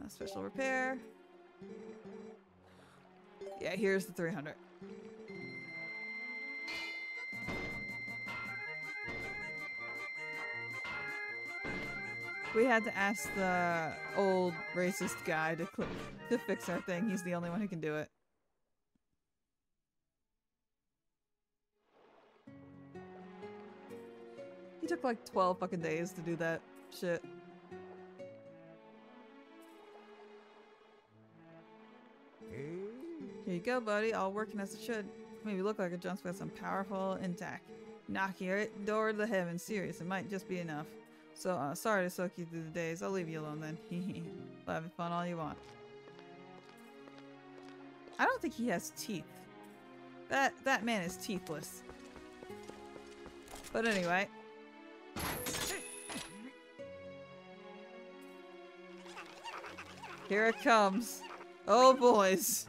Special repair. Yeah, here's the 300. We had to ask the old racist guy to fix our thing. He's the only one who can do it. He took like 12 fucking days to do that shit. Here you go, buddy. All working as it should. Maybe look like a jump with some powerful intact. Knocking it door to the heavens. Serious. It might just be enough. So, sorry to soak you through the days. I'll leave you alone then. Well, have fun all you want. I don't think he has teeth. That man is teethless. But anyway. Here it comes. Oh, boys.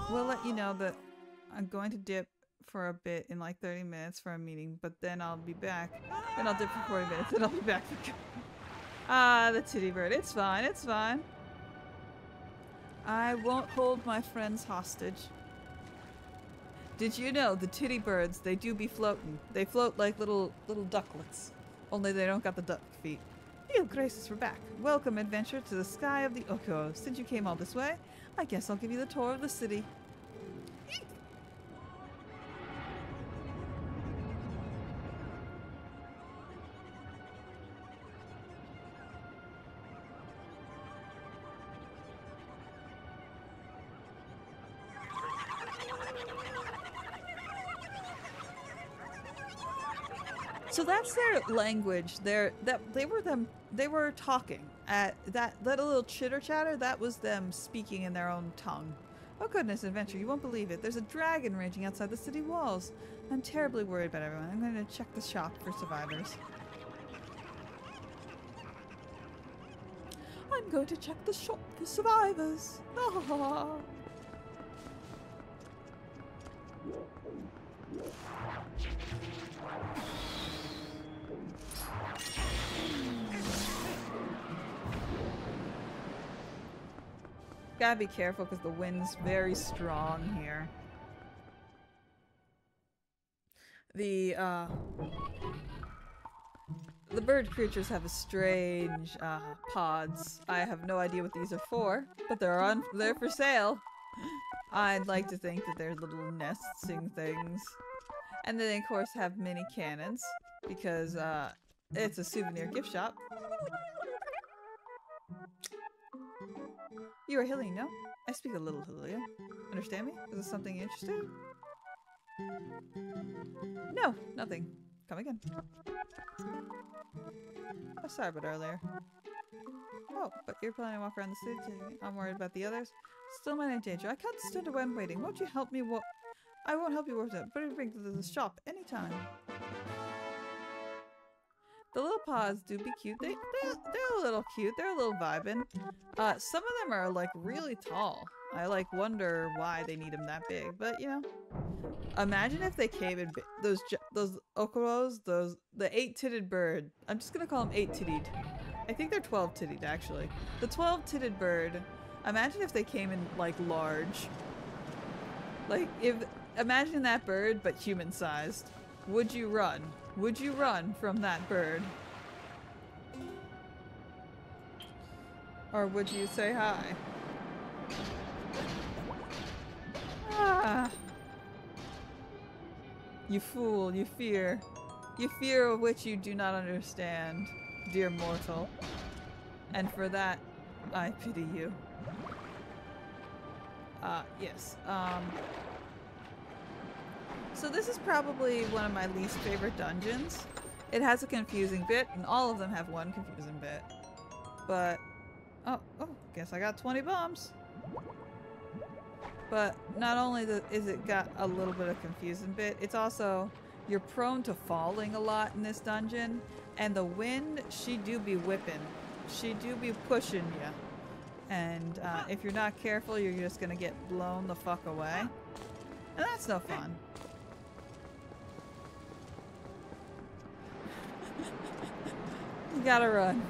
We'll let you know that I'm going to dip for a bit in like 30 minutes for a meeting, but then I'll be back. Then I'll dip for 40 minutes, then I'll be back for the titty bird. It's fine, it's fine. I won't hold my friends hostage. Did you know the titty birds, they do be floating. They float like little ducklets. Only they don't got the duck feet. You gracious we're back. Welcome, adventure, to the sky of the Oko. Since you came all this way, I guess I'll give you the tour of the city. So that's their language. They were talking at that little chitter chatter. That was them speaking in their own tongue. Oh goodness, adventure! You won't believe it. There's a dragon raging outside the city walls. I'm terribly worried about everyone. I'm going to check the shop for survivors. I'm going to check the shop for survivors. Gotta be careful because the wind's very strong here. The bird creatures have a strange pods. I have no idea what these are for, but they're for sale. I'd like to think that they're little nesting things. And then they of course have mini cannons because it's a souvenir gift shop. You are Hilly, no? I speak a little Hilly. Understand me? Is this something interesting? No, nothing. Come again. Oh, sorry about earlier. Oh, but you're planning to walk around the city. I'm worried about the others. Still my name danger. I can't stand around waiting. Won't you help me I won't help you with it, but bring to the shop anytime. The little paws do be cute. They're a little cute. They're a little vibing. Some of them are like really tall. I like wonder why they need them that big. But you know, imagine if they came in those okuros, the 8-titted bird. I'm just gonna call them 8-titted. I think they're 12-titted actually. The 12-titted bird. Imagine if they came in like large. Like imagine that bird but human sized. Would you run? Would you run from that bird? Or would you say hi? Ah. You fool, you fear. You fear of which you do not understand, dear mortal. And for that, I pity you. Yes. So this is probably one of my least favorite dungeons. It has a confusing bit, and all of them have one confusing bit. But, oh, guess I got 20 bombs. But not only is it got a little bit of confusing bit, it's also, you're prone to falling a lot in this dungeon, and the wind, she do be whipping. She do be pushing you. And if you're not careful, you're just gonna get blown the fuck away. And that's no fun. You gotta run.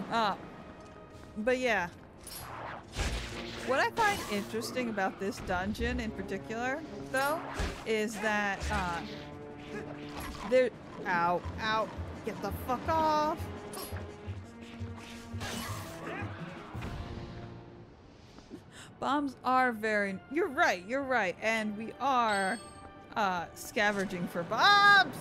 But yeah. What I find interesting about this dungeon in particular, though, is that, there- Ow, ow. Get the fuck off. Bombs are very... You're right. And we are, scavenging for bombs!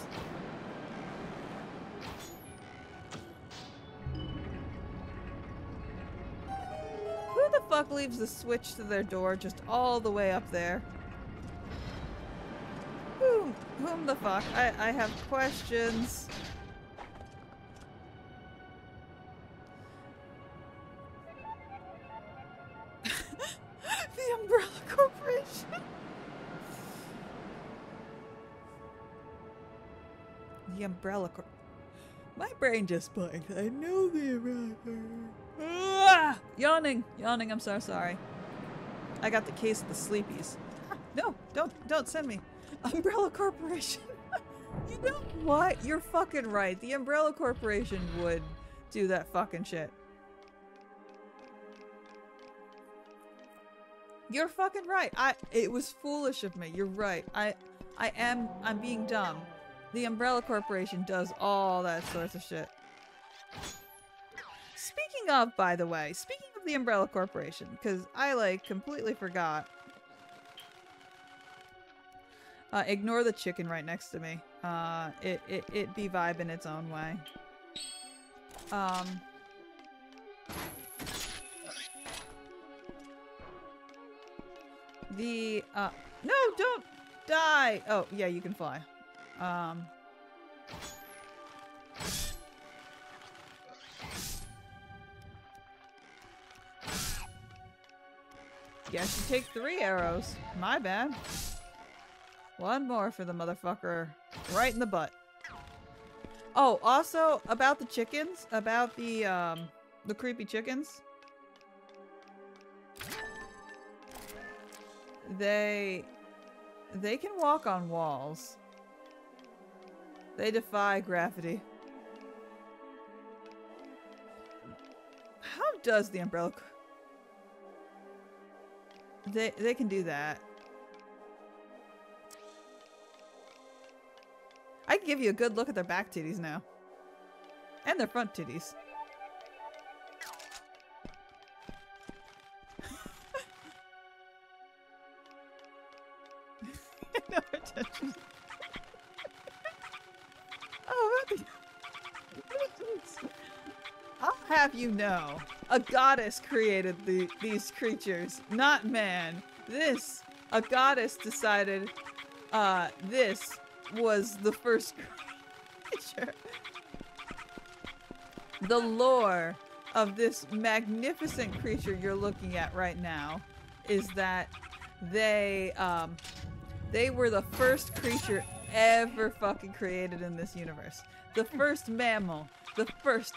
Who the fuck leaves the switch to their door just all the way up there? Whom the fuck? I have questions. The Umbrella Corporation. The Umbrella Corp. My brain just blanked. I know the Umbrella Corporation. Yawning. I'm so sorry. I got the case of the sleepies. No, don't send me. Umbrella Corporation. You know what? You're fucking right. The Umbrella Corporation would do that fucking shit. You're fucking right. It was foolish of me. You're right. I'm being dumb. The Umbrella Corporation does all that sorts of shit. Speaking of, by the way, speaking of the Umbrella Corporation, because I, like, completely forgot. Ignore the chicken right next to me. It be vibing its own way. No, don't die! Oh, yeah, you can fly. Guess you take 3 arrows. My bad. One more for the motherfucker. Right in the butt. Oh, also, about the chickens. About the creepy chickens. They can walk on walls. They defy gravity. How does the Umbrella... They can do that. I can give you a good look at their back titties now. And their front titties. No attention. Oh, I'll have you know, a goddess created these creatures, not man. A goddess decided, this was the first creature. The lore of this magnificent creature you're looking at right now is that they were the first creature ever fucking created in this universe. The first mammal. The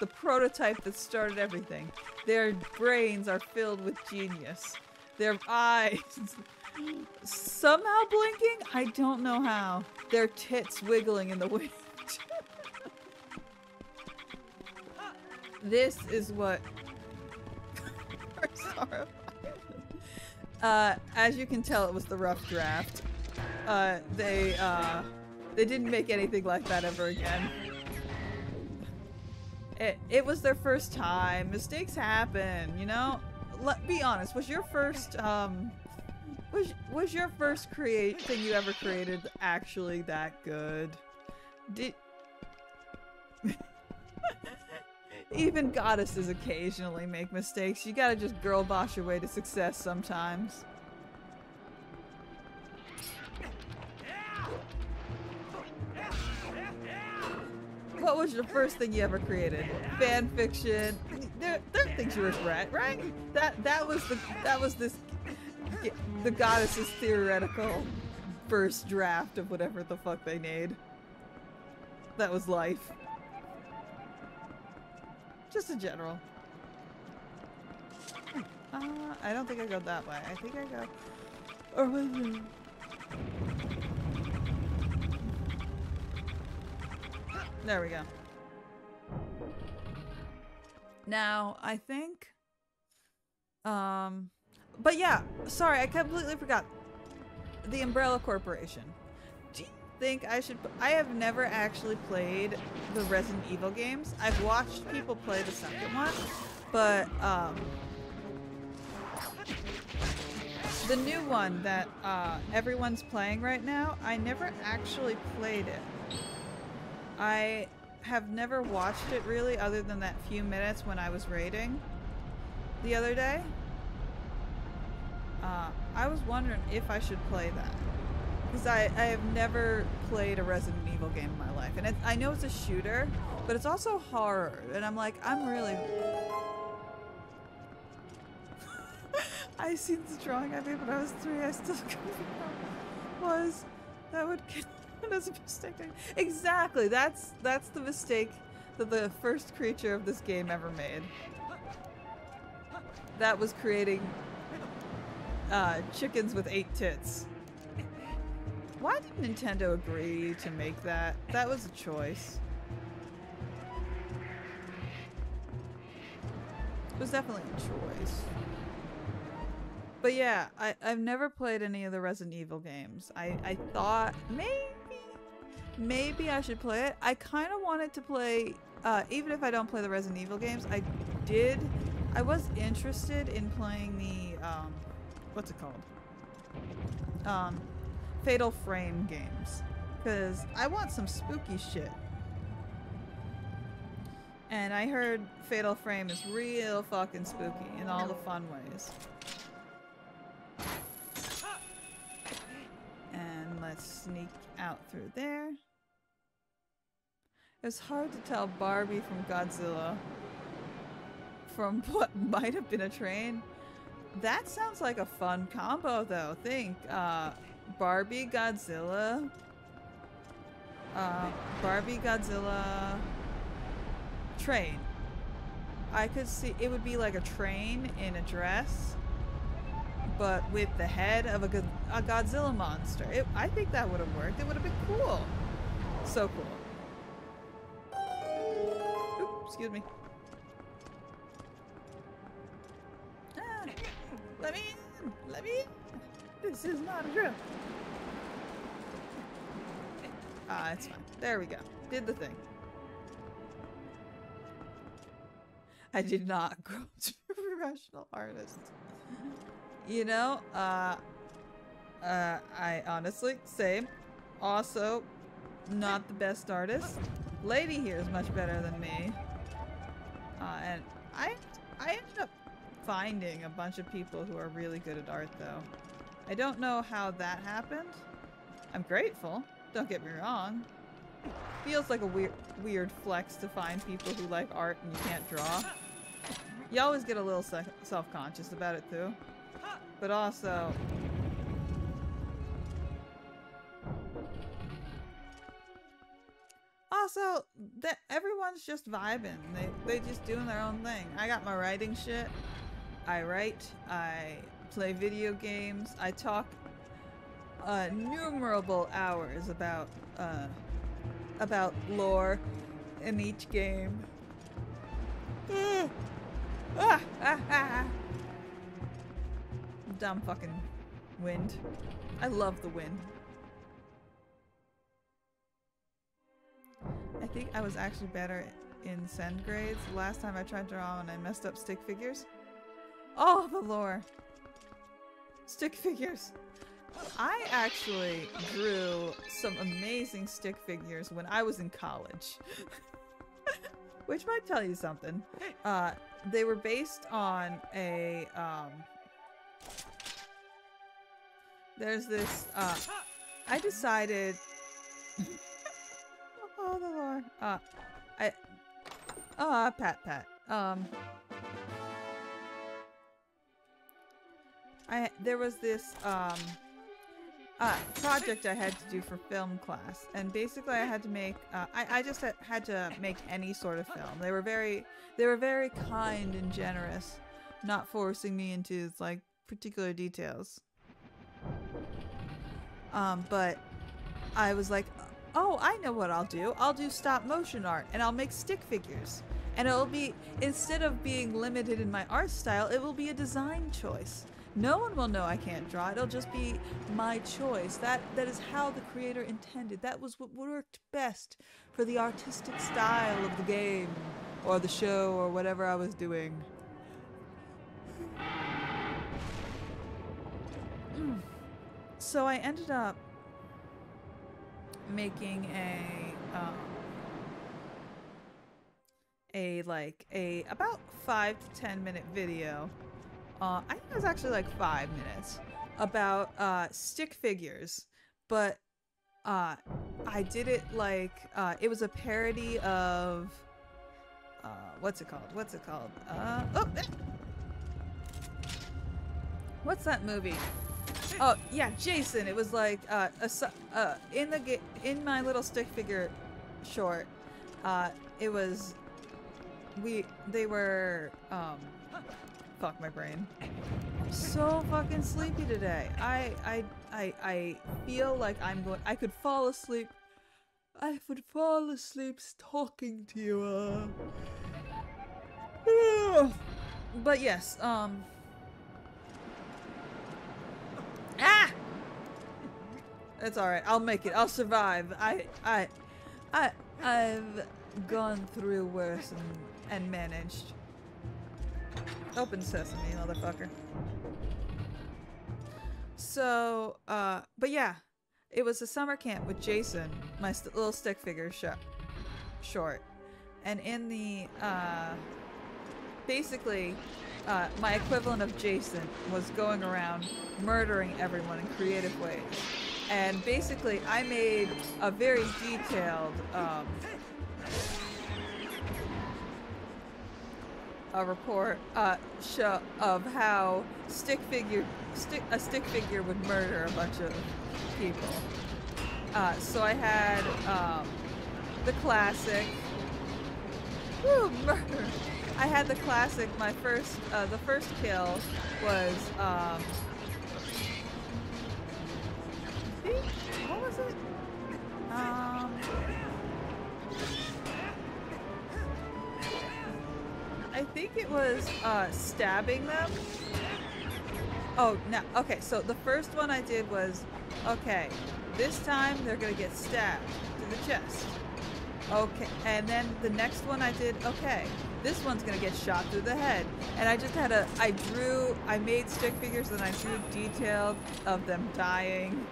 prototype that started everything. Their brains are filled with genius. Their eyes somehow blinking? I don't know how. Their tits wiggling in the wind. This is what... as you can tell, it was the rough draft. They didn't make anything like that ever again. It was their first time. Mistakes happen, you know? Be honest, was your first, was your first thing you ever created actually that good? Even goddesses occasionally make mistakes. You gotta just girl boss your way to success sometimes. What was the first thing you ever created? Fan fiction. There are things you regret, right? That was the goddess's theoretical first draft of whatever the fuck they made. That was life. Just in general. I don't think I go that way. I think I go over there. There we go. Now, I think, but yeah, sorry, I completely forgot. The Umbrella Corporation. Do you think I should, I have never actually played the Resident Evil games. I've watched people play the second one, but, the new one that, everyone's playing right now, I never actually played it. I have never watched it really, other than that few minutes when I was raiding the other day. I was wondering if I should play that, because I have never played a Resident Evil game in my life, and I know it's a shooter, but it's also horror, and I'm like, I'm really I seen this drawing I made when I was 3. I still can't figure out what it was. That would count as a mistake. Exactly. That's the mistake that the first creature of this game ever made. That was creating chickens with 8 tits. Why did Nintendo agree to make that? That was a choice. It was definitely a choice. But yeah, I've never played any of the Resident Evil games. I thought maybe I should play it. I kind of wanted to play, even if I don't play the Resident Evil games, I was interested in playing the, what's it called? Fatal Frame games. Because I want some spooky shit. And I heard Fatal Frame is real fucking spooky in all the fun ways. And let's sneak out through there. It's hard to tell Barbie from Godzilla from what might have been a train. That sounds like a fun combo though. Think Barbie, Godzilla. Barbie, Godzilla, train. I could see it would be like a train in a dress, but with the head of a Godzilla monster. I think that would have worked. It would have been cool. So cool. Oops, excuse me. Ah, let me in. Let me in. This is not a drill. Ah, it's fine. There we go. Did the thing. I did not grow to a professional artist. You know, I honestly, same. Also, not the best artist. Lady here is much better than me. And I ended up finding a bunch of people who are really good at art, though. I don't know how that happened. I'm grateful. Don't get me wrong. Feels like a weird flex to find people who like art and you can't draw. You always get a little self-conscious about it, too. But also... everyone's just vibing. They just doing their own thing. I got my writing shit. I write. I play video games. I talk innumerable hours about lore in each game. Dumb fucking wind. I love the wind. I think I was actually better in send grades the last time I tried drawing and I messed up stick figures. Oh, the lore. Stick figures. I actually drew some amazing stick figures when I was in college. Which might tell you something. They were based on a, there's this, I decided... Oh, the lore. Pat. There was this, project I had to do for film class, and basically I had to make, I just had to make any sort of film. They were very kind and generous, not forcing me into, like, particular details. But I was like, oh, I know what I'll do. I'll do stop motion art and I'll make stick figures. And it'll be, instead of being limited in my art style, it will be a design choice. No one will know I can't draw. It'll just be my choice. That is how the creator intended. That was what worked best for the artistic style of the game or the show or whatever I was doing. So I ended up making about 5 to 10 minute video. I think it was actually like 5 minutes about stick figures, but I did it like it was a parody of what's it called? What's that movie? Oh yeah, Jason. It was like in my little stick figure short. It was they were fuck my brain. I'm so fucking sleepy today. I feel like I could fall asleep. I would fall asleep talking to you. But yes, it's alright. I'll make it. I'll survive. I've gone through worse and managed. Open sesame, motherfucker. So, but yeah, it was a summer camp with Jason, my little stick figure short. And in the, basically, my equivalent of Jason was going around murdering everyone in creative ways. And basically, I made a very detailed, a report show of how a stick figure would murder a bunch of people. So I had the classic murder. I had the classic. My first the first kill was what was it? I think it was stabbing them. Oh, no. Okay, so the first one I did was, okay, this time they're gonna get stabbed to the chest. Okay, and then the next one I did, okay, this one's gonna get shot through the head. And I just had I made stick figures and I drew detailed of them dying.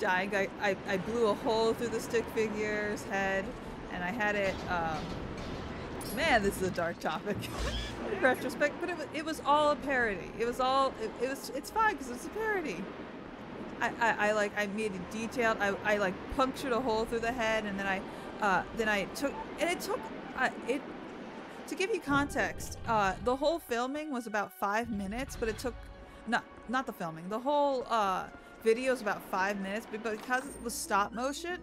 I blew a hole through the stick figure's head, and I had it, man, this is a dark topic in retrospect, but it was all a parody. It was all, it's fine because it's a parody. I made it detailed. I like punctured a hole through the head, and then I took, and it took, to give you context, the whole filming was about 5 minutes, but it took, not the filming, the whole, video is about 5 minutes, but because it was stop motion,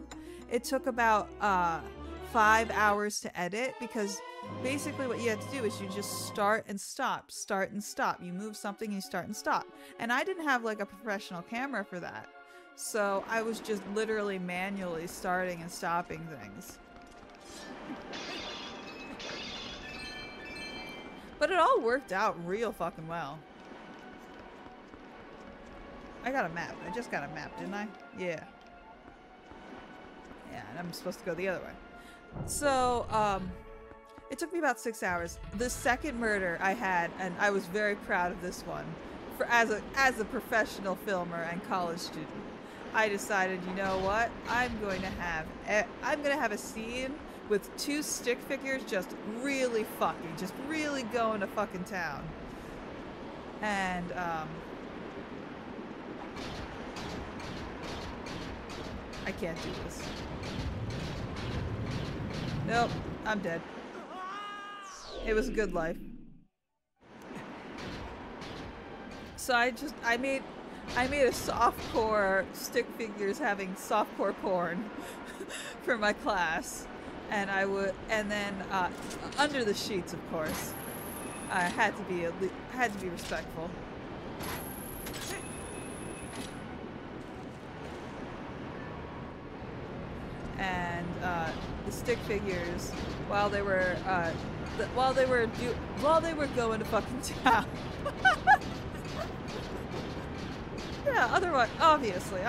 it took about, 5 hours to edit, because basically what you have to do is you just start and stop. You move something, you start and stop. And I didn't have like a professional camera for that. So I was just literally manually starting and stopping things. But it all worked out real fucking well. I got a map. I just got a map, didn't I? Yeah. Yeah, and I'm supposed to go the other way. So, it took me about 6 hours. The second murder I had, and I was very proud of this one, as a professional filmer and college student, I decided, you know what? I'm going to have a scene with 2 stick figures just really going to fucking town. And, I can't do this. Nope, I'm dead. It was a good life. So I made a softcore stick figures having softcore porn for my class, and then under the sheets, of course. I had to be respectful. and the stick figures while they were going to fucking town. Yeah, otherwise, obviously.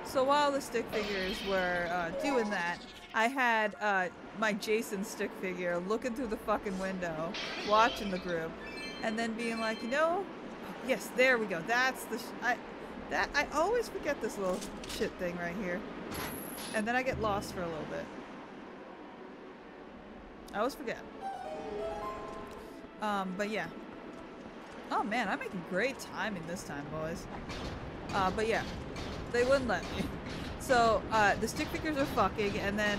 So while the stick figures were doing that, I had my Jason stick figure looking through the fucking window, watching the group, and then being like, you know, yes, there we go. That's the I always forget this little shit thing right here, and then I get lost for a little bit. I always forget. But yeah. Oh man, I'm making great timing this time, boys. But yeah, they wouldn't let me. So the stick figures are fucking, and then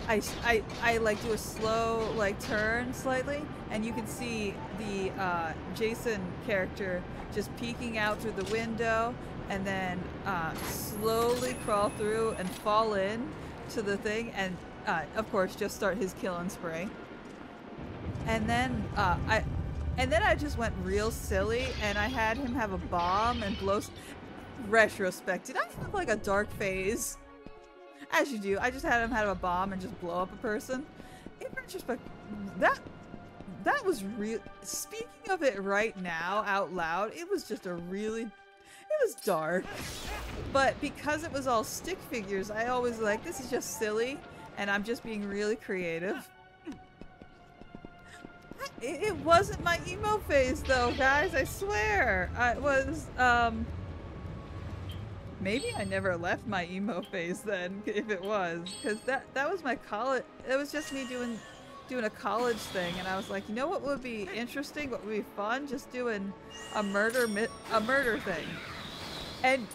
I like do a slow like turn slightly, and you can see the Jason character just peeking out through the window, and then slowly crawl through and fall in to the thing, and of course just start his killing spree. And then I just went real silly, and I had him have a bomb and blow. Retrospect, did I have like a dark phase? As you do. I just had him have a bomb and just blow up a person. In retrospect, that was real. Speaking of it right now out loud, it was just a really, it was dark. But because it was all stick figures, I always like, this is just silly, and I'm just being really creative. It wasn't my emo phase though, guys, I swear. It was, maybe I never left my emo phase then, if it was, because that was my college. It was just me doing a college thing, and I was like, you know what would be interesting, what would be fun, just doing a murder thing. And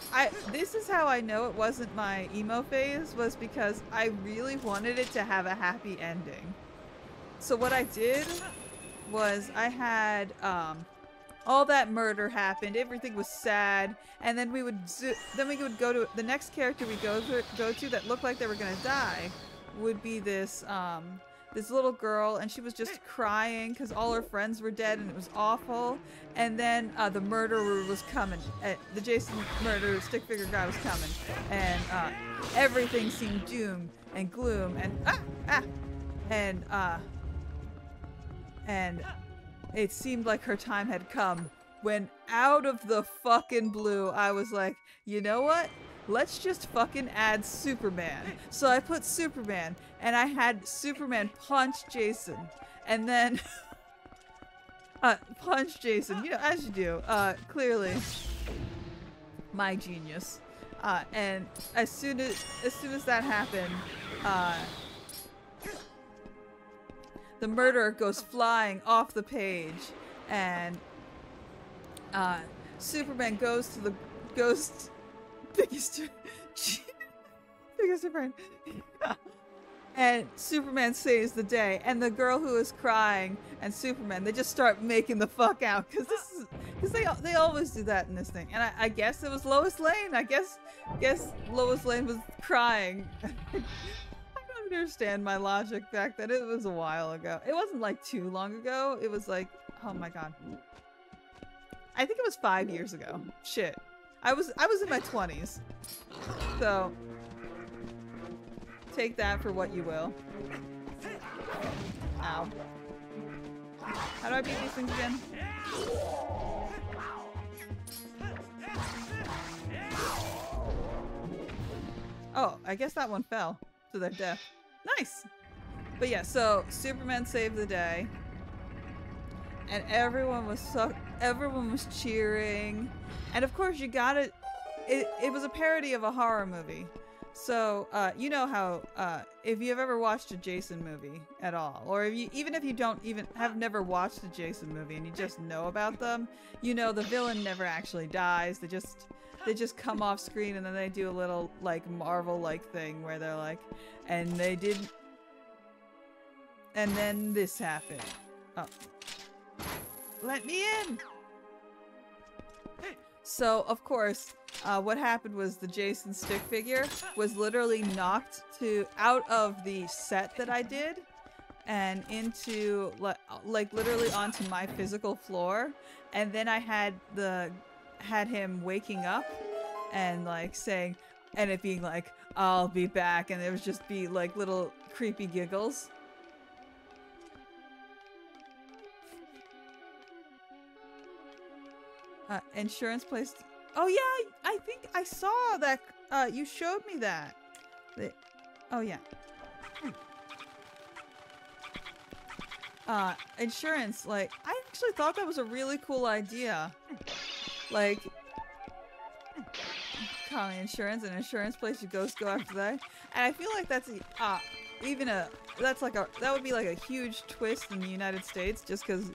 this is how I know it wasn't my emo phase, was because I really wanted it to have a happy ending. So what I did was I had all that murder happened, everything was sad, and then we would go to the next character we go to that looked like they were gonna die would be this this little girl, and she was just crying because all her friends were dead and it was awful. And then the murderer was coming, the Jason murderer stick figure guy was coming, and everything seemed doom and gloom and and it seemed like her time had come, when out of the fucking blue, I was like, you know what? Let's just fucking add Superman. So I put Superman, and I had Superman punch Jason, and then punch Jason, you know, as you do, clearly my genius. And as soon as that happened, the murderer goes flying off the page, and Superman goes to the biggest friend, and Superman saves the day. And the girl who is crying and Superman, they just start making the fuck out, because they always do that in this thing. And I guess it was Lois Lane. I guess Lois Lane was crying. Understand my logic back then. It was a while ago. It wasn't like too long ago. It was like, oh my god, I think it was 5 years ago. Shit, I was in my 20s, so take that for what you will. Ow. How do I beat these things again? Oh, I guess that one fell to their death. Nice! But yeah, so Superman saved the day, and everyone was cheering, and of course you got it. It was a parody of a horror movie, so you know how if you've ever watched a Jason movie at all, or even if you have never watched a Jason movie and you just know about them, you know the villain never actually dies. They just come off screen, and then they do a little like Marvel-like thing where they're like, and they didn't, and then this happened. Oh, let me in. So of course, what happened was the Jason stick figure was literally knocked out of the set that I did, and into like literally onto my physical floor, and then I had him waking up, and like saying, and it being like, I'll be back, and it would just be like little creepy giggles. Insurance place. Oh yeah, I think I saw that. You showed me that. Oh yeah. Insurance. Like, I actually thought that was a really cool idea. Like, calling insurance, an insurance place you go after that. And I feel like that's that would be like a huge twist in the United States, just because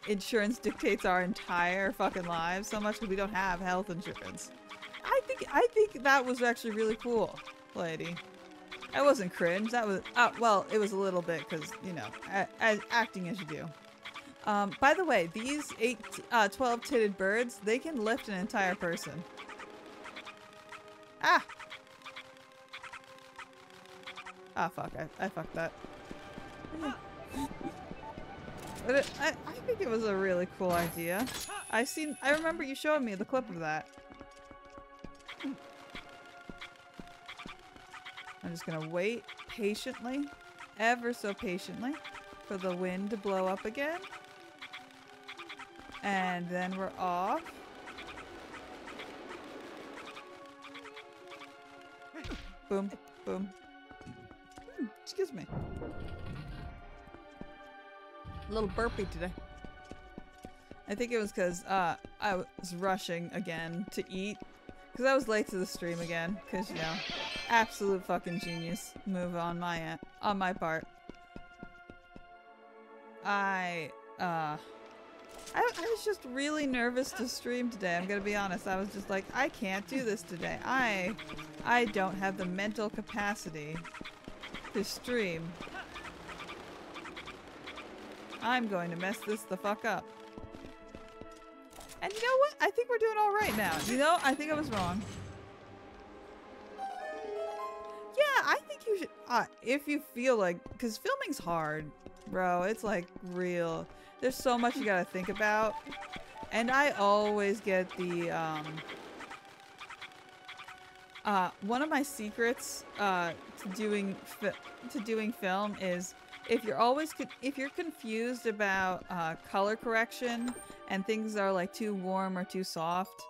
insurance dictates our entire fucking lives so much because we don't have health insurance. I think that was actually really cool, lady. That wasn't cringe. That was well, it was a little bit because, you know, acting as you do. By the way, these 12-titted birds, they can lift an entire person. Ah! Ah, fuck. I fucked that. But I think it was a really cool idea. I remember you showing me the clip of that. I'm just gonna wait patiently, ever so patiently, for the wind to blow up again. And then we're off. Boom, boom. Excuse me. A little burpy today. I think it was because I was rushing again to eat. Because I was late to the stream again. Because, you know, absolute fucking genius move on my part. I was just really nervous to stream today. I'm gonna be honest. I was just like, I can't do this today. I don't have the mental capacity to stream. I'm going to mess this the fuck up. And you know what? I think we're doing all right now. You know, I think I was wrong. Yeah, I think you should, if you feel like, because filming's hard, bro. It's like real. There's so much you gotta think about. And I always get the, one of my secrets, to doing film is if you're confused about color correction and things are like too warm or too soft,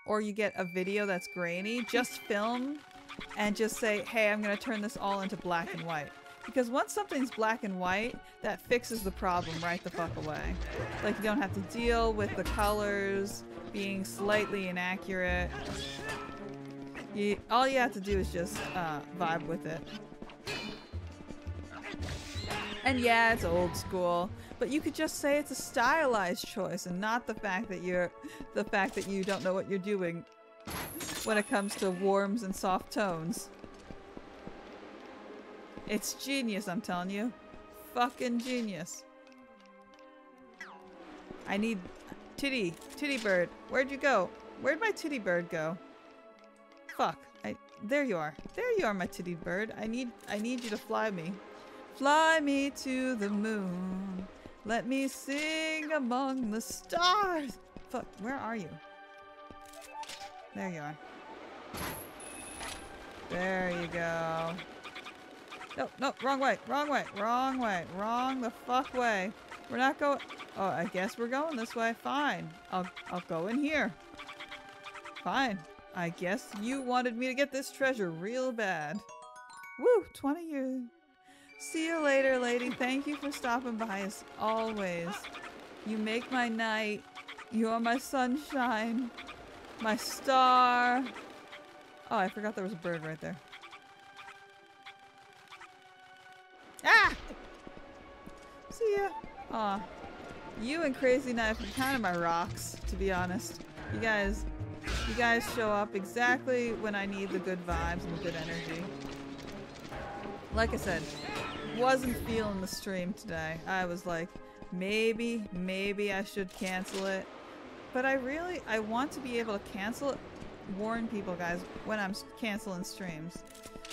or you get a video that's grainy, just film and just say, hey, I'm gonna turn this all into black and white. Because once something's black and white, that fixes the problem right the fuck away. Like, you don't have to deal with the colors being slightly inaccurate. All you have to do is just vibe with it. And yeah, it's old school, but you could just say it's a stylized choice and not the fact that you don't know what you're doing when it comes to warms and soft tones. It's genius, I'm telling you. Fucking genius. I need titty bird. Where'd you go? Where'd my titty bird go? Fuck. There you are. There you are, my titty bird. I need you to fly me. Fly me to the moon. Let me sing among the stars. Fuck, where are you? There you are. There you go. No, wrong way, wrong way, wrong way, wrong the fuck way. We're not going. Oh, I guess we're going this way. Fine. I'll go in here. Fine. I guess you wanted me to get this treasure real bad. Woo, 20 years. See you later, lady. Thank you for stopping by as always. You make my night. You are my sunshine. My star. Oh, I forgot there was a bird right there. Ah! See ya. Aw. You and Crazy Knife are kind of my rocks, to be honest. You guys show up exactly when I need the good vibes and the good energy. Like I said, wasn't feeling the stream today. I was like, maybe I should cancel it. But I want to be able to cancel it, warn people, guys, when I'm canceling streams.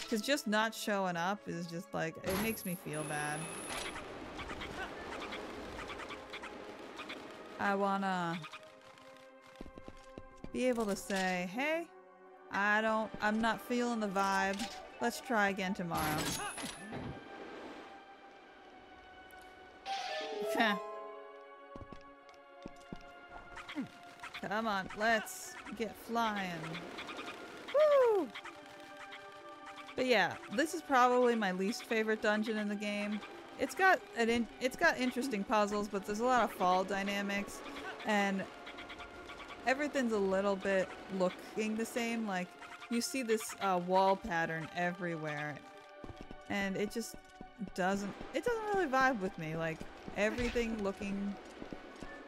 Because just not showing up is just like, it makes me feel bad. be able to say, hey, I'm not feeling the vibe. Let's try again tomorrow. Come on, let's get flying. Woo! But yeah, this is probably my least favorite dungeon in the game. It's got interesting puzzles, but there's a lot of fall dynamics, and everything's a little bit looking the same. Like, you see this wall pattern everywhere, and it just doesn't really vibe with me. Like, everything looking,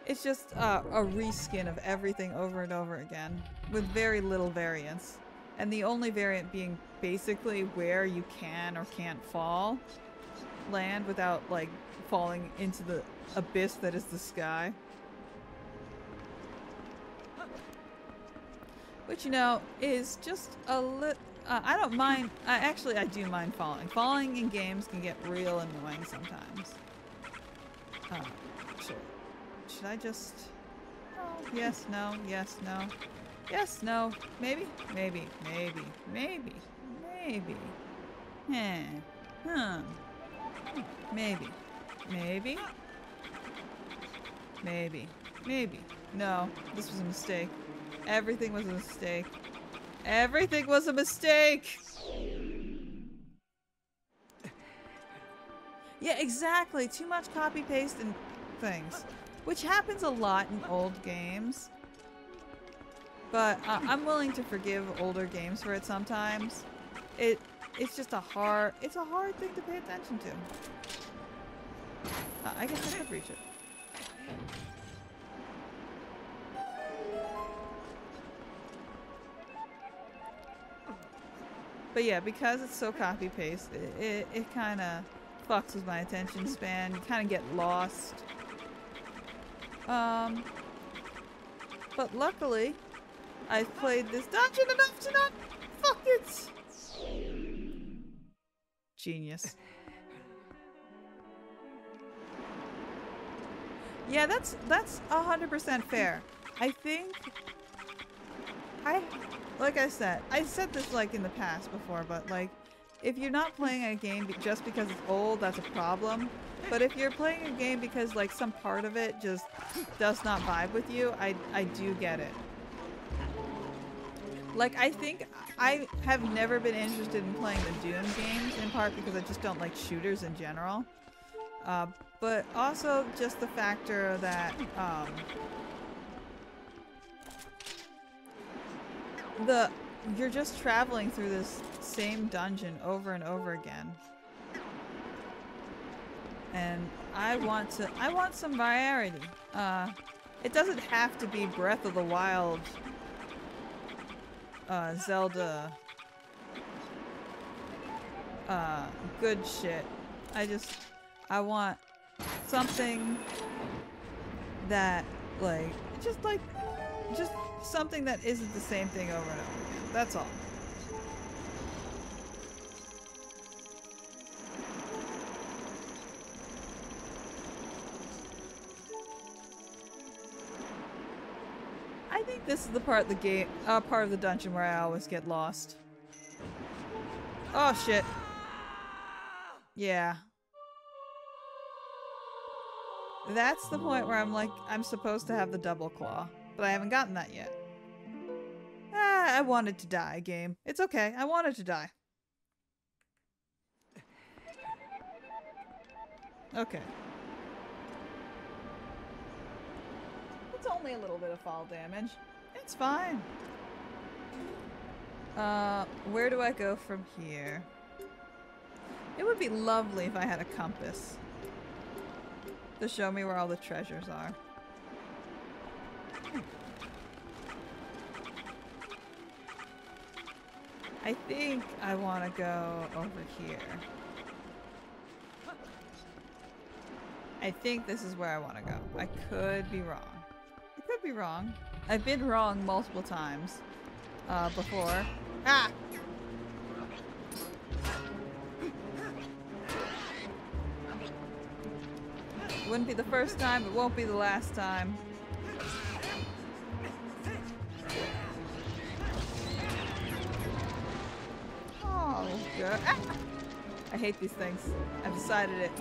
it's just a reskin of everything over and over again with very little variance, and the only variant being basically where you can or can't land without like falling into the abyss that is the sky. Which, you know, is just a little... I don't mind... Actually, I do mind falling. Falling in games can get real annoying sometimes. Should I just... Oh, yes, no, yes, no. Yes, no. Maybe? Maybe. Maybe. Maybe. Maybe. Maybe. Maybe. Maybe. Maybe. No, this was a mistake. Everything was a mistake. Everything was a mistake! Yeah, exactly. Too much copy-paste and things. Which happens a lot in old games. But I'm willing to forgive older games for it sometimes. It's just a hard thing to pay attention to. I guess I could reach it. But yeah, because it's so copy-paste, it kind of fucks with my attention span. You kind of get lost. But luckily, I've played this dungeon enough to not fuck it. Genius. Yeah, that's 100% fair. I think like I said this like in the past before, but like if you're not playing a game just because it's old, that's a problem. But if you're playing a game because like some part of it just does not vibe with you, I do get it. Like, I think I have never been interested in playing the Doom games, in part because I just don't like shooters in general. But also just the factor that you're just traveling through this same dungeon over and over again. And I want some variety. It doesn't have to be Breath of the Wild, Zelda, good shit. I want something that, just something that isn't the same thing over and over again. That's all. I think this is the part of the game, part of the dungeon where I always get lost. Oh shit. Yeah. That's the point where I'm like, I'm supposed to have the double claw, but I haven't gotten that yet. I wanted to die, game. It's okay. I wanted to die. Okay. It's only a little bit of fall damage. It's fine. Where do I go from here? It would be lovely if I had a compass to show me where all the treasures are. I think I want to go over here. I think this is where I want to go. I could be wrong. I could be wrong. I've been wrong multiple times before. Ah! Wouldn't be the first time, it won't be the last time. Ah! I hate these things. I've decided it.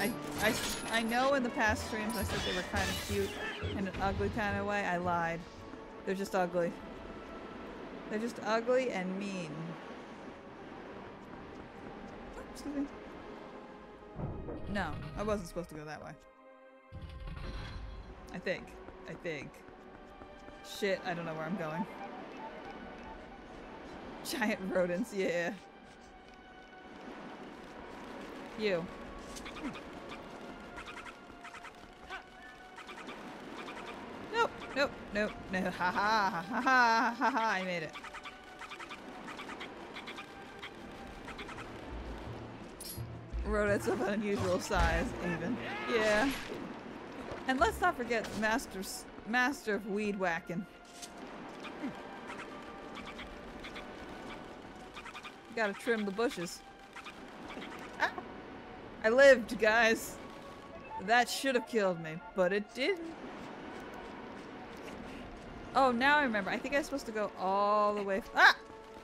I know in the past streams I said they were kind of cute in an ugly kind of way. I lied. They're just ugly. They're just ugly and mean. Oh, excuse me. No, I wasn't supposed to go that way. I think. Shit, I don't know where I'm going. Giant rodents, yeah. You. Nope, nope, nope, no. Ha ha ha ha ha ha, I made it. Rodents of an unusual size, even. Yeah. And let's not forget master of weed whacking. Gotta trim the bushes. Ah! I lived, guys. That should have killed me, but it didn't. Oh, now I remember. I think I'm supposed to go all the way. Ah!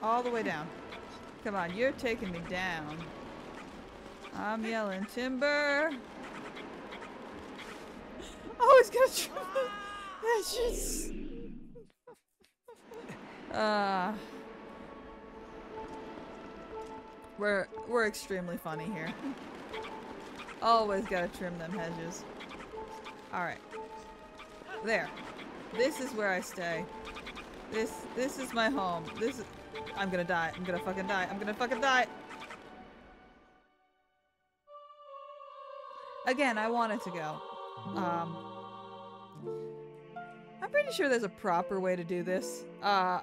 All the way down. Come on, you're taking me down. I'm yelling timber. Oh, it's gonna trim it. That's just. We're extremely funny here. Always gotta trim them hedges. Alright. There. This is where I stay. This is my home. I'm gonna die. I'm gonna fucking die. I'm gonna fucking die! Again, I wanted to go. I'm pretty sure there's a proper way to do this. The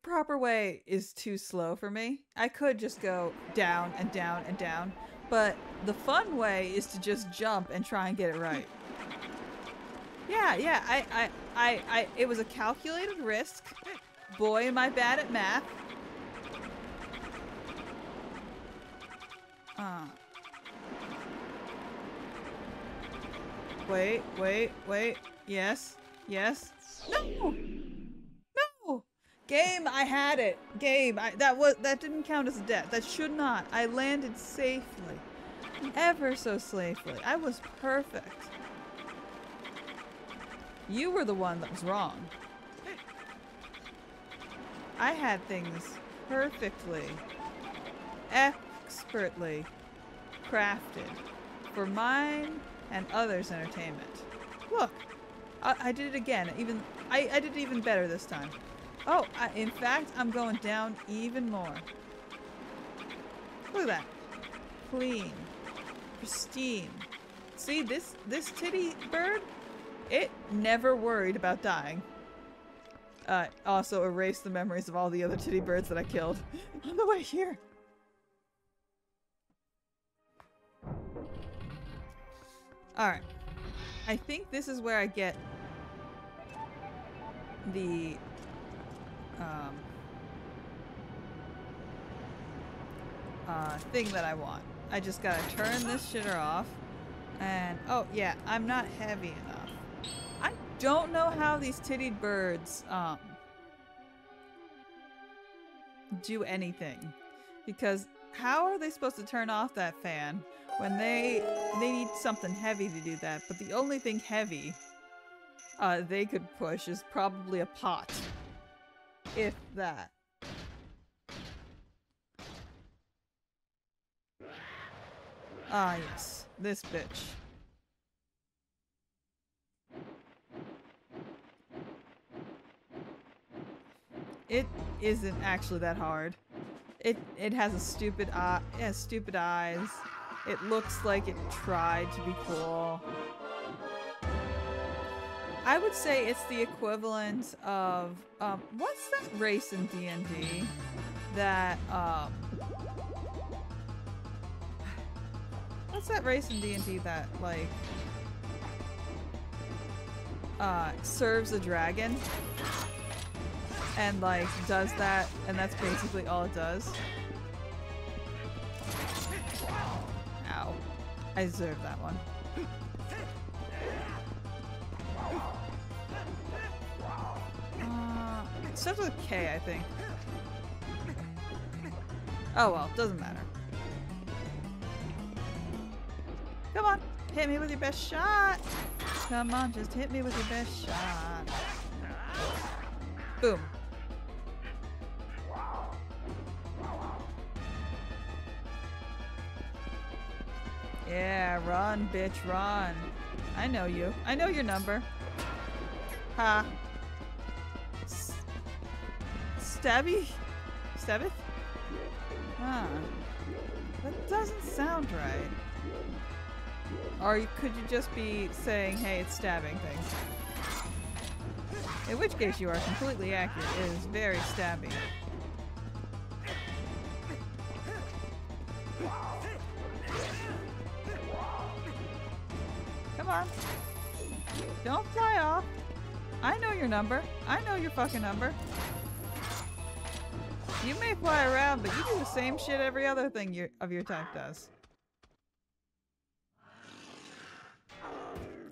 proper way is too slow for me. I could just go down and down and down, but the fun way is to just jump and try and get it right. Yeah, it was a calculated risk. Boy, am I bad at math. Wait. Yes. No! Game, I had it. Game, that didn't count as a death. That should not. I landed safely. Ever so safely. I was perfect. You were the one that was wrong. I had things perfectly, expertly crafted for mine and others' entertainment. Look, I did it again. I did it even better this time. Oh, in fact, I'm going down even more. Look at that. Clean. Pristine. See, this titty bird? It never worried about dying. Also erased the memories of all the other titty birds that I killed on the way here. Alright. I think this is where I get the thing that I want. I just gotta turn this shitter off. And, oh yeah, I'm not heavy enough. I don't know how these tittied birds, do anything. Because how are they supposed to turn off that fan when they need something heavy to do that? But the only thing heavy they could push is probably a pot. If that. Ah, yes. This bitch. It isn't actually that hard. It has a stupid eye. It has stupid eyes. It looks like it tried to be cool. I would say it's the equivalent of what's that race in D&D that what's that race in D&D that like serves a dragon and like does that, and that's basically all it does. Ow. I deserve that one. It starts with K, I think. Oh well, doesn't matter. Come on, hit me with your best shot. Come on, just hit me with your best shot. Boom. Yeah, run, bitch, run. I know you. I know your number. Ha. Stabby? Stabbeth? Huh. That doesn't sound right. Or could you just be saying, hey, it's stabbing things? In which case you are completely accurate. It is very stabby. Come on. Don't fly off. I know your number. I know your fucking number. You may fly around, but you do the same shit every other thing of your type does.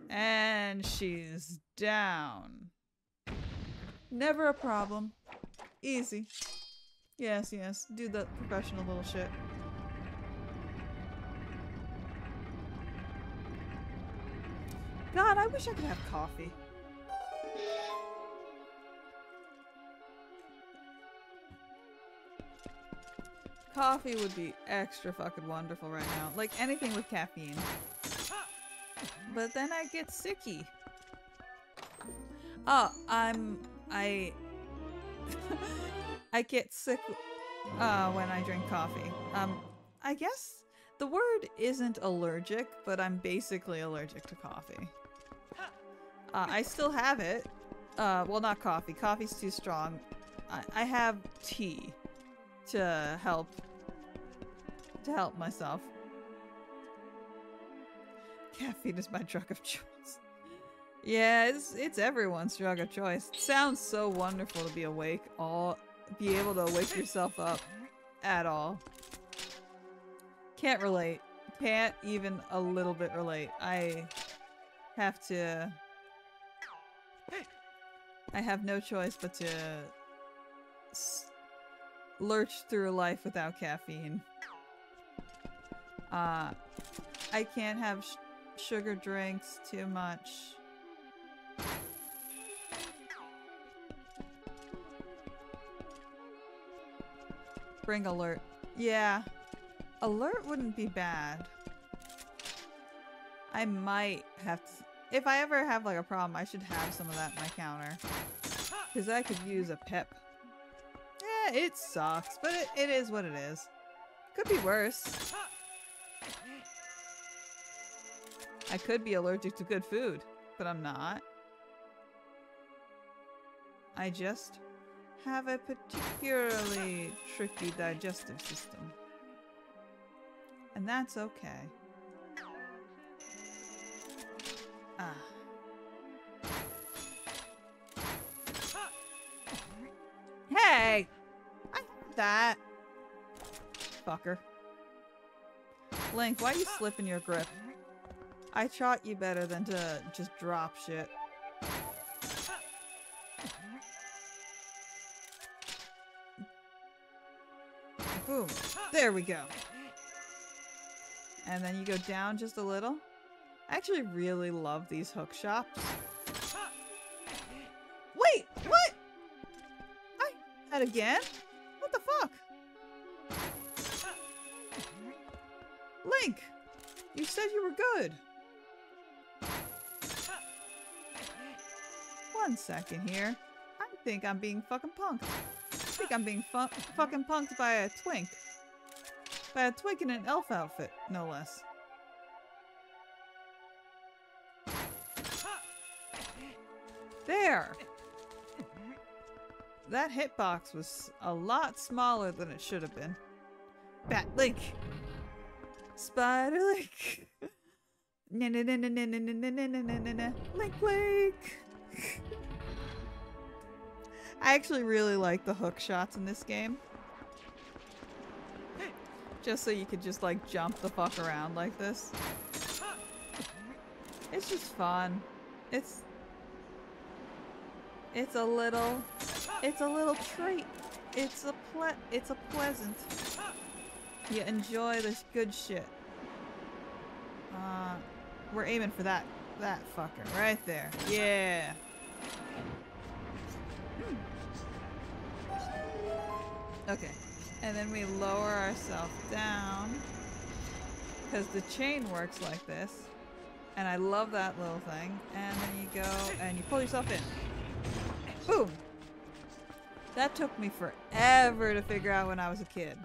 And she's down. Never a problem. Easy. Yes, yes. Do the professional little shit. God, I wish I could have coffee. Coffee would be extra fucking wonderful right now. Like anything with caffeine. But then I get sicky. Oh, I get sick when I drink coffee. I guess the word isn't allergic, but I'm basically allergic to coffee. I still have it. Well, not coffee. Coffee's too strong. I have tea to help myself. Caffeine is my drug of choice. Yeah, it's everyone's drug of choice. It sounds so wonderful to be awake, be able to wake yourself up at all. Can't relate. Can't even a little bit relate. I have no choice but to lurch through life without caffeine. I can't have sugar drinks too much. Bring alert. Yeah. Alert wouldn't be bad. I might have to... If I ever have like a problem, I should have some of that in my counter. Because I could use a pep. Yeah, it sucks, but it is what it is. Could be worse. I could be allergic to good food, but I'm not. I just have a particularly tricky digestive system. And that's okay. Ah. Hey! I did that. Fucker. Link, why are you slipping your grip? I taught you better than to just drop shit. Boom. There we go. And then you go down just a little. I actually really love these hook shops. Wait! What? That again? What the fuck? Link! You said you were good. One second here. I think I'm being fucking punked. I think I'm being fucking punked by a twink. By a twink in an elf outfit, no less. There! That hitbox was a lot smaller than it should have been. Bat Link! Spider Link! Na na na na na na na na na na na. Link Link! I actually really like the hook shots in this game. Just so you could just like jump the fuck around like this. It's just fun. It's a little treat. It's a pleasant. You enjoy this good shit. We're aiming for that fucker right there. Yeah. Okay. And then we lower ourselves down because the chain works like this. And I love that little thing. And then you go and you pull yourself in. Boom. That took me forever to figure out when I was a kid.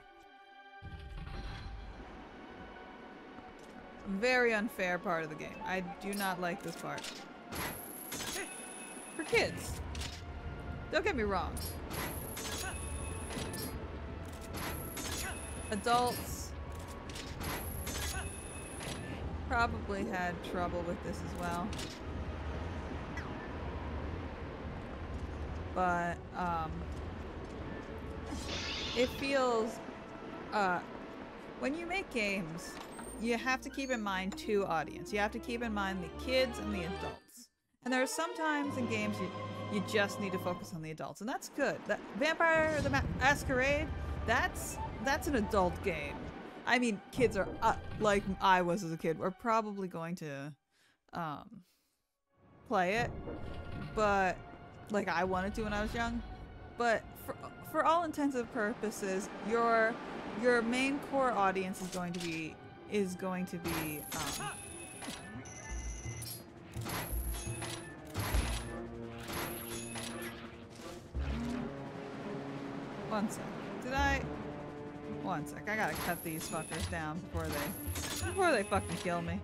Very unfair part of the game. I do not like this part. For kids. Don't get me wrong. Adults probably had trouble with this as well. But, it feels, when you make games, you have to keep in mind two audiences. You have to keep in mind the kids and the adults. And there are some times in games you just need to focus on the adults, and that's good. That Vampire the Masquerade, that's an adult game. I mean, kids are like I was as a kid. We're probably going to play it, but like I wanted to when I was young. But for all intents and purposes, your main core audience is going to be one sec. One sec. I gotta cut these fuckers down before they fucking kill me.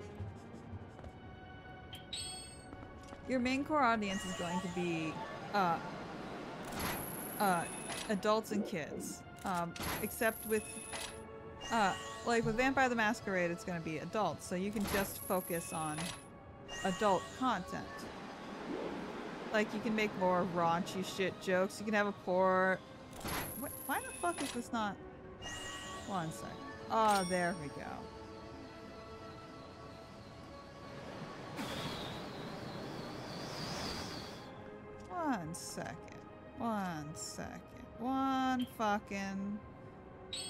Your main core audience is going to be adults and kids. Except with like with Vampire the Masquerade, it's going to be adults, so you can just focus on adult content. Like, you can make more raunchy shit jokes. You can have a poor... Why the fuck is this not... One sec. Oh, there we go. One second. One second. One fucking...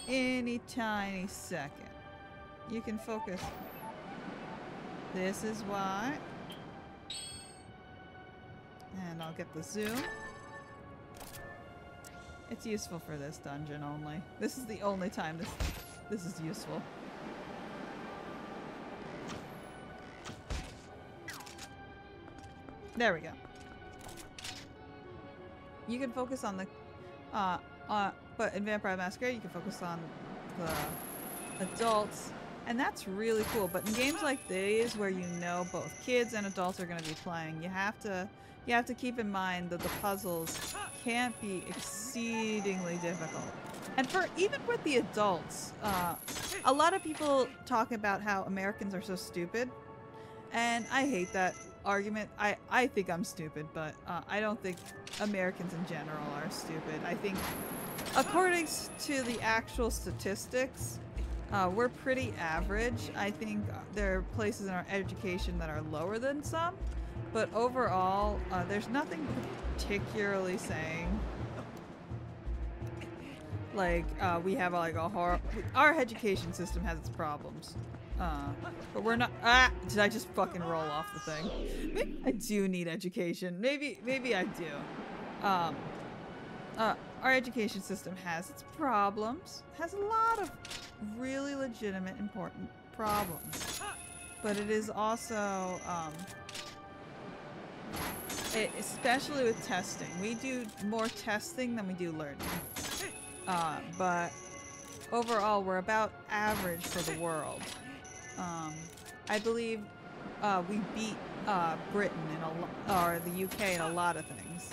any tiny second. You can focus. This is why. And I'll get the zoom. It's useful for this dungeon only. This is the only time this is useful. There we go. You can focus on the but in Vampire the Masquerade, you can focus on the adults, and that's really cool. But in games like these, where you know both kids and adults are going to be playing, you have to keep in mind that the puzzles can't be exceedingly difficult. And for even with the adults, a lot of people talk about how Americans are so stupid, and I hate that argument. I think I'm stupid, but I don't think Americans in general are stupid. I think according to the actual statistics, we're pretty average. I think there are places in our education that are lower than some, but overall, there's nothing particularly saying like we have like a horror. Our education system has its problems. But we're not. Did I just fucking roll off the thing? Maybe I do need education. Maybe I do. Our education system has its problems. Has a lot of really legitimate, important problems. But it is also, especially with testing. We do more testing than we do learning. But overall, we're about average for the world. I believe we beat Britain or the UK in a lot of things,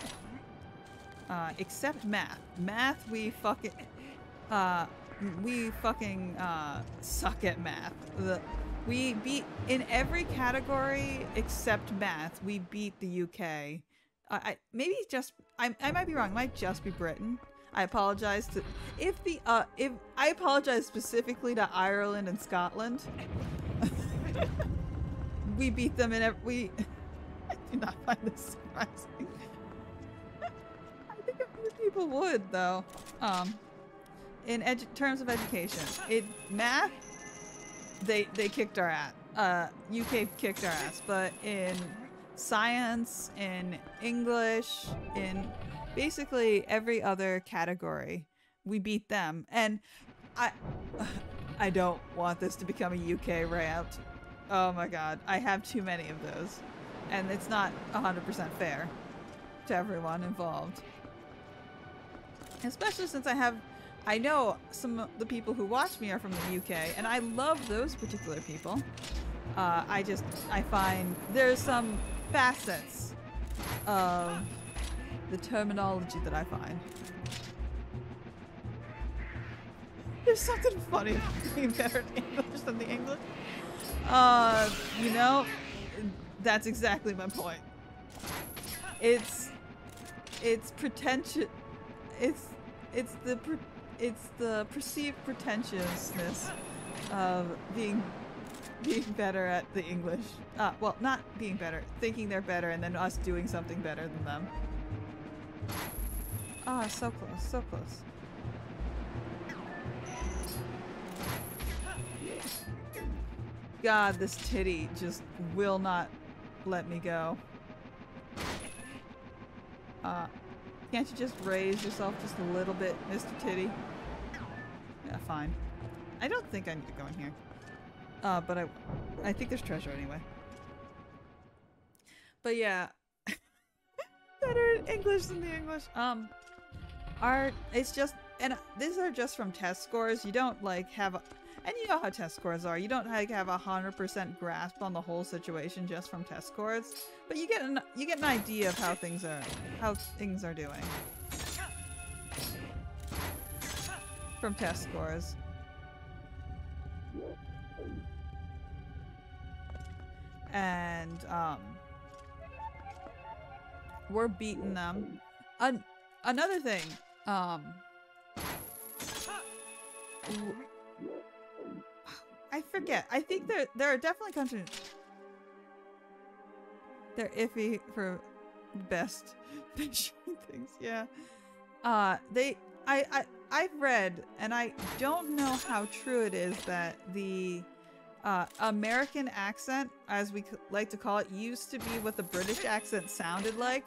except math. Math, we fucking suck at math. We beat in every category except math. We beat the UK. I might be wrong. It might just be Britain. I apologize to if I apologize specifically to Ireland and Scotland. We beat them in every. I do not find this surprising. I think a few people would though. in terms of education, math, they kicked our ass. UK kicked our ass, but in science, in English, in basically every other category, we beat them. And I don't want this to become a UK rant. Oh my god, I have too many of those. And it's not 100% fair to everyone involved. Especially since I know some of the people who watch me are from the UK, and I love those particular people. I find there's some facets of the terminology that I find. There's something funny about being better in English than the English. You know, that's exactly my point. It's pretentious. It's the perceived pretentiousness of being better at the English. Well, not being better, thinking they're better, and then us doing something better than them. Ah, so close, so close. God, this titty just will not let me go. Can't you just raise yourself just a little bit, Mr. Titty? Yeah, fine. I don't think I need to go in here. But I think there's treasure anyway. But yeah. Better in English than the English. It's just, and these are just from test scores. You don't like have and you know how test scores are. You don't like have 100% grasp on the whole situation just from test scores, but you get an idea of how things are doing from test scores. And we're beating them. Another thing, I forget. I think there are definitely countries. They're iffy for best measuring things. Yeah. I've read, and I don't know how true it is, that the American accent, as we like to call it, used to be what the British accent sounded like,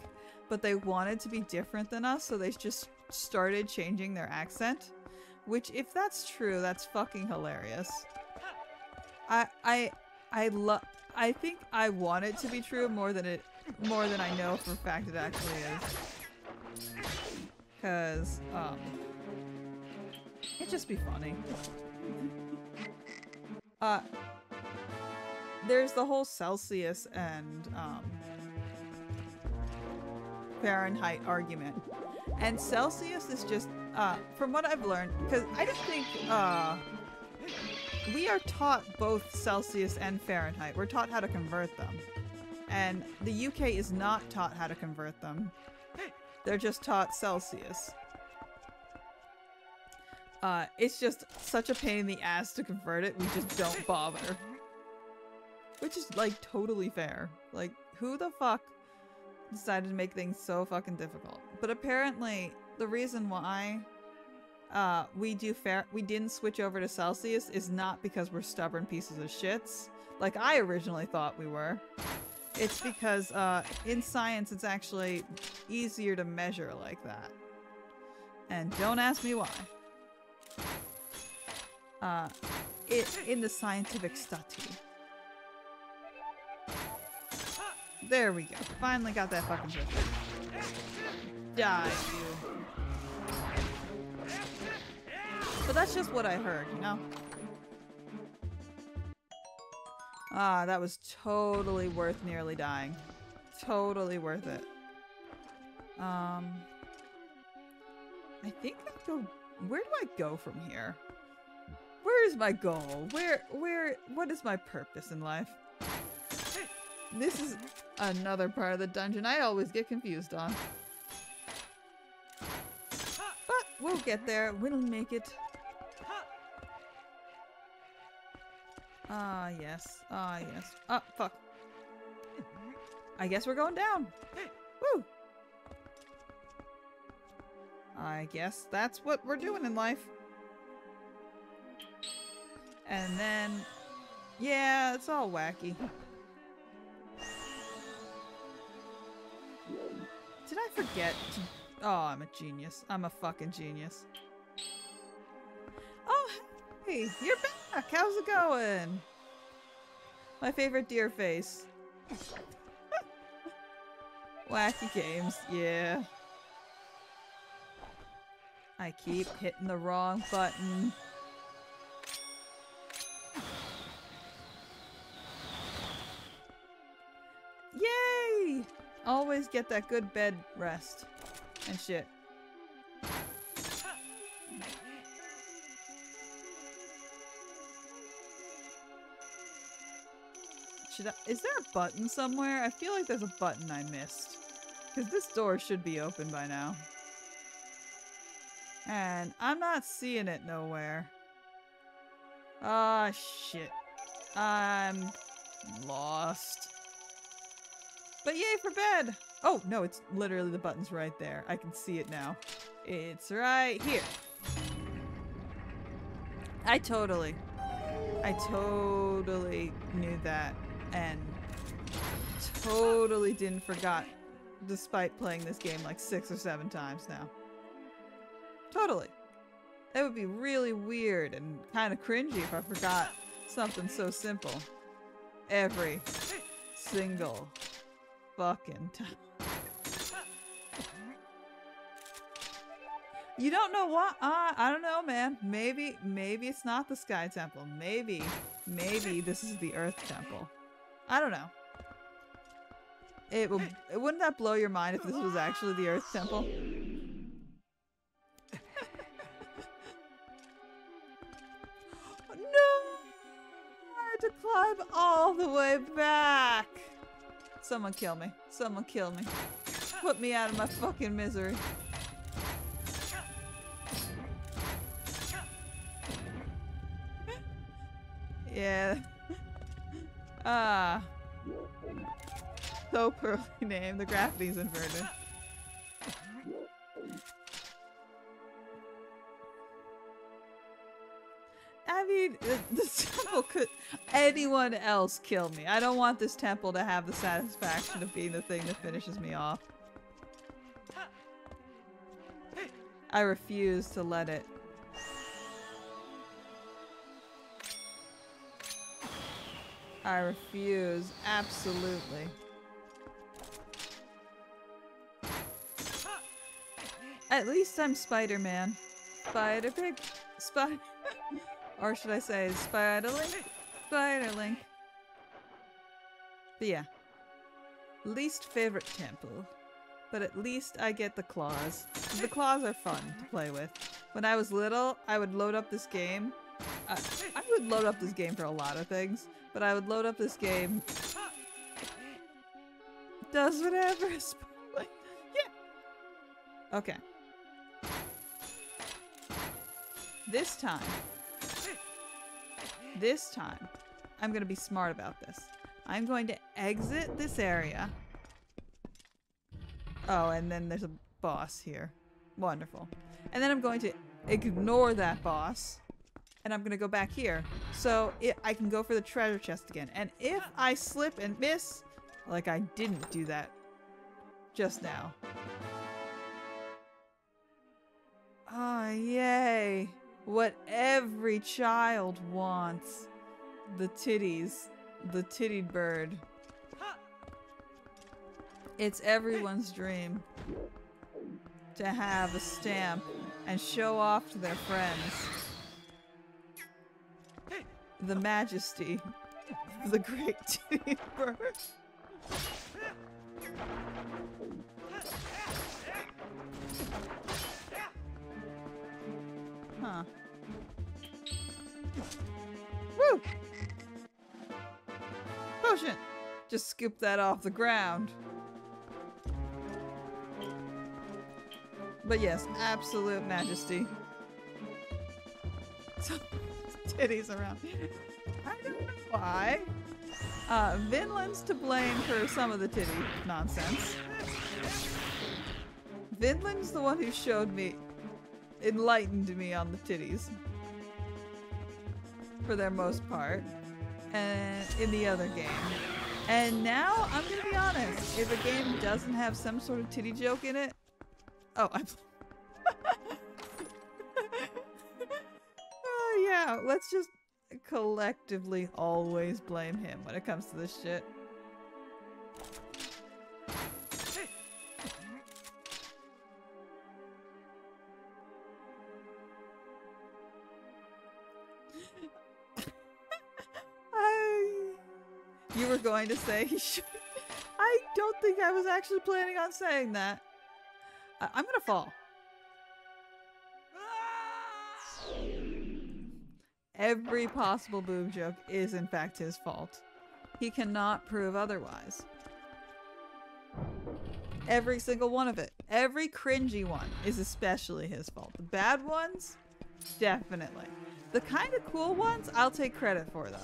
but they wanted to be different than us, so they just started changing their accent. Which, if that's true, that's fucking hilarious. I think I want it to be true more than I know for a fact it actually is. Cause it'd just be funny. There's the whole Celsius and Fahrenheit argument. And Celsius is just from what I've learned, because I don't think we are taught both Celsius and Fahrenheit. We're taught how to convert them. And the UK is not taught how to convert them. They're just taught Celsius. It's just such a pain in the ass to convert it, we just don't bother. Which is, like, totally fair. Like, who the fuck decided to make things so fucking difficult? But apparently, the reason why we didn't switch over to Celsius is not because we're stubborn pieces of shits, like I originally thought we were. It's because in science it's actually easier to measure like that. And don't ask me why. In the scientific study. There we go. Finally got that fucking shit. Die, you. But that's just what I heard, you know? Ah, that was totally worth nearly dying. Totally worth it. I think I go... Where do I go from here? Where is my goal? What is my purpose in life? This is another part of the dungeon I always get confused on. But we'll get there. We'll make it. Ah, yes. Ah, yes. Ah, fuck. I guess we're going down. Woo! I guess that's what we're doing in life. And then, yeah, it's all wacky. Did I forget to... Oh, I'm a genius. I'm a fucking genius. Oh, hey, you're back. How's it going? My favorite deer face. Wacky games, yeah. I keep hitting the wrong button. Yay! Always get that good bed rest and shit. Is there a button somewhere? I feel like there's a button I missed. Because this door should be open by now. And I'm not seeing it nowhere. Ah, shit. I'm lost. But yay for bed! Oh, no, it's literally the button's right there. I can see it now. It's right here. I totally knew that. And totally didn't forgot, despite playing this game like 6 or 7 times now. Totally. It would be really weird and kind of cringy if I forgot something so simple. Every single fucking time. You don't know what? I don't know, man. Maybe it's not the Sky Temple. Maybe this is the Earth Temple. I don't know. Wouldn't that blow your mind if this was actually the Earth Temple? No! I had to climb all the way back! Someone kill me. Someone kill me. Put me out of my fucking misery. Yeah. So poorly named. The gravity's inverted. I mean, this temple could... Anyone else kill me. I don't want this temple to have the satisfaction of being the thing that finishes me off. I refuse to let it. I refuse. Absolutely. At least I'm Spider-Man. Spider-Pig. Spider... Or should I say Spider-Link? Spider-Link. But yeah. Least favorite temple. But at least I get the claws. The claws are fun to play with. When I was little, I would load up this game. I would load up this game for a lot of things. But I would load up this game. Does whatever. Like, yeah. Okay. This time, I'm gonna be smart about this. I'm going to exit this area. Oh, and then there's a boss here. Wonderful. And then I'm going to ignore that boss. And I'm gonna go back here. So I can go for the treasure chest again. And if I slip and miss, like I didn't do that just now. Oh, yay. What every child wants. The titties. The tittied bird. It's everyone's dream to have a stamp and show off to their friends the majesty of the great tittied bird. Huh. Woo! Potion! Just scoop that off the ground. But yes, absolute majesty. Titties around. I don't know why. Vinland's to blame for some of the titty nonsense. Vinland's the one who showed me, enlightened me on the titties. for their most part, and in the other game. And now, I'm gonna be honest, if a game doesn't have some sort of titty joke in it... Oh, I'm... Oh, yeah, let's just collectively always blame him when it comes to this shit. You were going to say he should... I don't think I was actually planning on saying that. I'm gonna fall. Every possible boob joke is in fact his fault. He cannot prove otherwise. Every single one of it. Every cringy one is especially his fault. The bad ones, definitely. The kind of cool ones, I'll take credit for though.